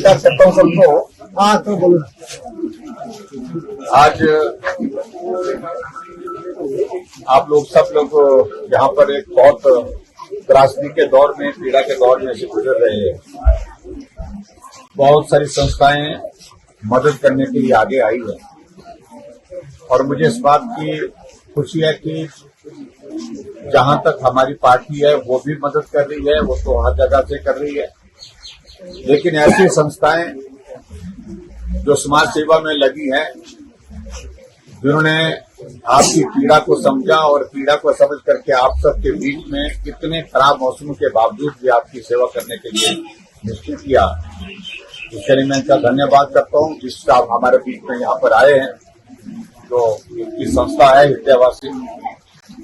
नमस्कार करता हूँ सबको। हाँ तो बोलो। आज आप लोग सब लोग यहाँ पर एक बहुत त्रासदी के दौर में, पीड़ा के दौर में से गुजर रहे हैं। बहुत सारी संस्थाएं मदद करने के लिए आगे आई है और मुझे इस बात की खुशी है कि जहां तक हमारी पार्टी है वो भी मदद कर रही है, वो तो हर जगह से कर रही है। लेकिन ऐसी संस्थाएं जो समाज सेवा में लगी हैं, जिन्होंने आपकी पीड़ा को समझा और पीड़ा को समझ करके आप सबके बीच में कितने खराब मौसमों के बावजूद भी आपकी सेवा करने के लिए निश्चित किया, इसके लिए मैं इनका धन्यवाद करता हूँ। जिससे आप हमारे बीच में यहाँ पर आए हैं, जो इनकी संस्था है हृदयवासी,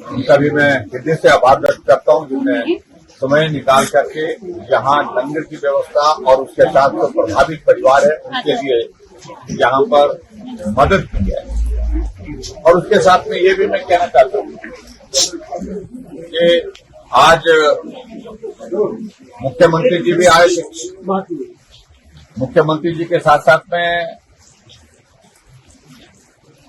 उनका भी मैं हृदय से आभार व्यक्त करता हूँ, जिन्होंने समय निकाल करके यहाँ लंगर की व्यवस्था और उसके साथ जो प्रभावित परिवार है उनके लिए यहाँ पर मदद की है। और उसके साथ में ये भी मैं कहना चाहता हूँ कि आज मुख्यमंत्री जी भी आए थे। मुख्यमंत्री जी के साथ साथ में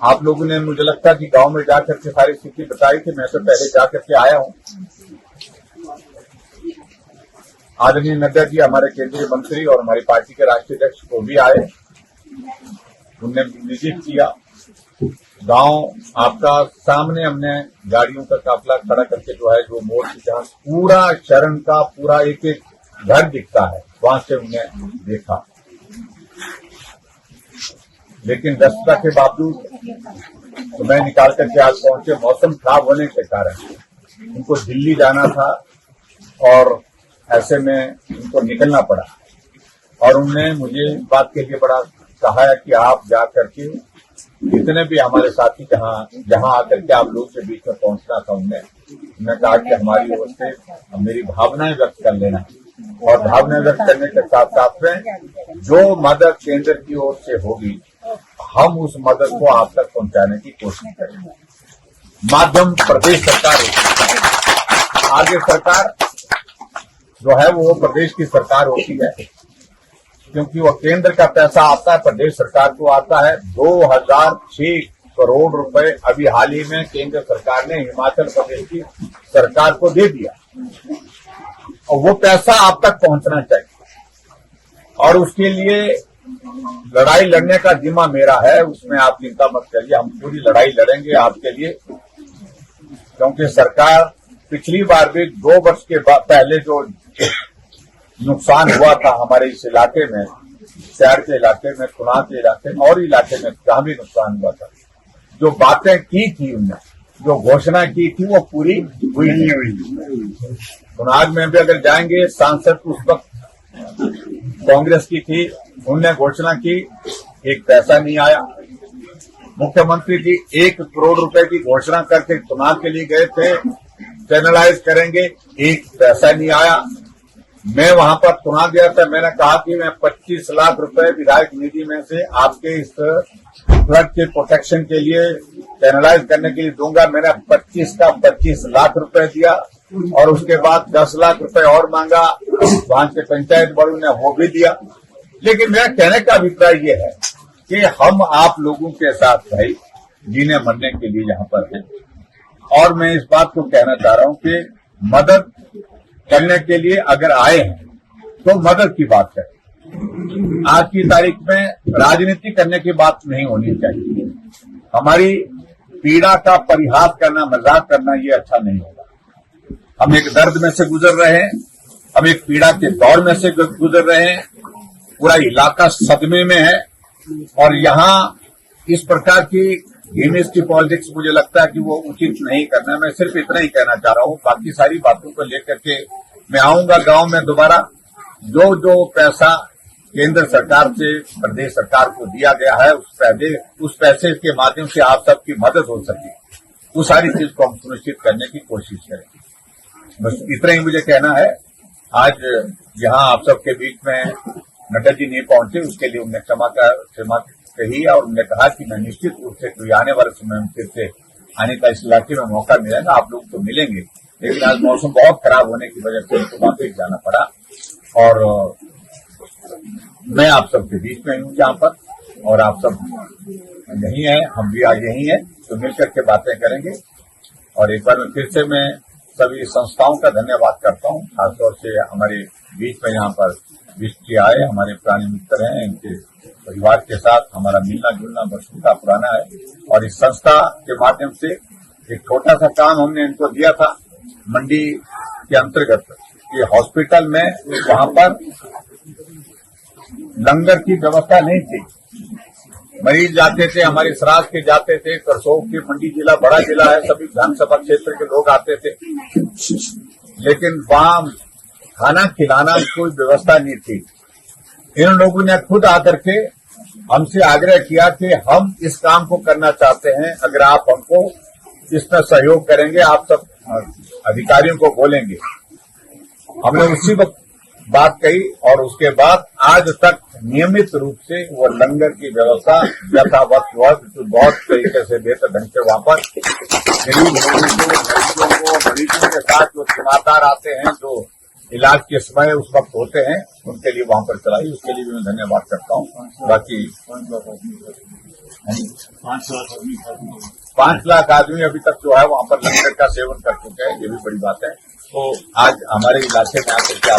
आप लोगों ने, मुझे लगता है कि गांव में जाकर के सारी स्थिति बताई थी। मैं तो पहले जाकर के आया हूं। आदरणीय नड्डा जी, हमारे केंद्रीय मंत्री और हमारी पार्टी के राष्ट्रीय अध्यक्ष को भी आए, उनने विजिट किया। गांव आपका सामने हमने गाड़ियों का काफिला खड़ा करके जो है, जो मोड़ से जहां पूरा शरण का पूरा एक एक घर दिखता है, वहां से हमने देखा। लेकिन व्यस्तता के बावजूद तो मैं निकाल करके आज पहुंचे। मौसम खराब होने के कारण उनको दिल्ली जाना था और ऐसे में उनको निकलना पड़ा। और उन्होंने मुझे इस बात के लिए बड़ा कहा है कि आप जा करके जितने भी हमारे साथी जहां आकर के आप लोग के बीच में पहुंचना था, उन्होंने कहा कि हमारी ओर से मेरी भावनाएं व्यक्त कर लेना, और भावनाएं व्यक्त करने के साथ साथ में जो मदद केंद्र की ओर से होगी हम उस मदद को आप तक पहुंचाने की कोशिश करेंगे। माध्यम प्रदेश सरकार होती है, आगे सरकार जो है वो प्रदेश की सरकार होती है, क्योंकि वो केंद्र का पैसा आता है, प्रदेश सरकार को आता है। 2006 करोड़ रुपए अभी हाल ही में केंद्र सरकार ने हिमाचल प्रदेश की सरकार को दे दिया, और वो पैसा आप तक पहुंचना चाहिए। और उसके लिए लड़ाई लड़ने का जिम्मा मेरा है, उसमें आप चिंता मत करिए। हम पूरी लड़ाई लड़ेंगे आपके लिए, क्योंकि सरकार पिछली बार भी 2 वर्ष के पहले जो नुकसान हुआ था हमारे इस इलाके में, शहर के इलाके में, खुना के इलाके में और इलाके में जहां भी नुकसान हुआ था, जो बातें की थी उन्होंने, जो घोषणा की थी, वो पूरी हुई नहीं हुई। खुनाग में भी अगर जाएंगे, सांसद उस वक्त कांग्रेस की थी, उनने घोषणा की, एक पैसा नहीं आया। मुख्यमंत्री जी 1 करोड़ रुपए की घोषणा करके चुनाव के लिए गए थे, चैनलाइज करेंगे, एक पैसा नहीं आया। मैं वहां पर चुनाव गया था, मैंने कहा कि मैं 25 लाख रुपए विधायक निधि में से आपके इस फ्लड के प्रोटेक्शन के लिए चैनलाइज करने के लिए दूंगा। मैंने 25 का 25 लाख रुपए दिया, और उसके बाद 10 लाख रुपए और मांगा, वहां के पंचायत बोर्ड ने वो भी दिया। लेकिन मेरा कहने का अभिप्राय ये है कि हम आप लोगों के साथ भाई जीने मरने के लिए यहाँ पर हैं, और मैं इस बात को कहना चाह रहा हूं कि मदद करने के लिए अगर आए हैं तो मदद की बात करें। आज की तारीख में राजनीति करने की बात नहीं होनी चाहिए। हमारी पीड़ा का परिहास करना, मजाक करना, ये अच्छा नहीं होगा। हम एक दर्द में से गुजर रहे हैं, हम एक पीड़ा के दौर में से गुजर रहे हैं, पूरा इलाका सदमे में है, और यहाँ इस प्रकार की इमेज की पॉलिटिक्स मुझे लगता है कि वो उचित नहीं करना। मैं सिर्फ इतना ही कहना चाह रहा हूँ, बाकी सारी बातों को लेकर के मैं आऊंगा गांव में दोबारा। जो जो पैसा केंद्र सरकार से प्रदेश सरकार को दिया गया है, उस पैसे के माध्यम से आप सबकी मदद हो सके, वो सारी चीज को हम सुनिश्चित करने की कोशिश करेंगे। बस इतना ही मुझे कहना है। आज यहाँ आप सबके बीच में नड्डा जी नहीं पहुंचे, उसके लिए उन्हें क्षमा कही, और उन्होंने कहा कि मैं निश्चित रूप से कोई आने वाले समय में फिर से आने का इस इलाके में मौका मिलेगा, आप लोग तो मिलेंगे। लेकिन आज मौसम बहुत खराब होने की वजह से उनको वापस जाना पड़ा, और मैं आप सबके बीच में हूँ यहाँ पर, और आप सब यही हैं, हम भी आज यही हैं, तो मिलकर के बातें करेंगे। और एक बार फिर से मैं सभी संस्थाओं का धन्यवाद करता हूँ, खासतौर से हमारे बीच में यहाँ पर विश्व जी आए, हमारे पुराने मित्र हैं, इनके परिवार के साथ हमारा मिलना जुलना वर्षों का पुराना है। और इस संस्था के माध्यम से एक छोटा सा काम हमने इनको दिया था मंडी के अंतर्गत, कि हॉस्पिटल में वहां पर लंगर की व्यवस्था नहीं थी। मरीज जाते थे, हमारे श्राद्ध के जाते थे, करसोग की मंडी जिला बड़ा जिला है, सभी विधानसभा क्षेत्र के लोग आते थे, लेकिन वहां खाना खिलाना की कोई व्यवस्था नहीं थी। इन लोगों ने खुद आकर के हमसे आग्रह किया कि हम इस काम को करना चाहते हैं, अगर आप हमको इसमें सहयोग करेंगे, आप सब अधिकारियों को बोलेंगे। हमने उसी वक्त बात कही, और उसके बाद आज तक नियमित रूप से वो लंगर की व्यवस्था यथावत बहुत तरीके से बेहतर ढंग से वहां पर गरीब लोगों को मरीजों के साथ जो तीमारदार आते हैं, जो इलाज के समय उस वक्त होते हैं, उनके लिए वहां पर चलाई, उसके लिए भी मैं धन्यवाद करता हूँ। बाकी 5 लाख आदमी अभी तक जो है वहां पर लंगर का सेवन कर चुके हैं, ये भी बड़ी बात है। तो आज हमारे इलाके में आकर के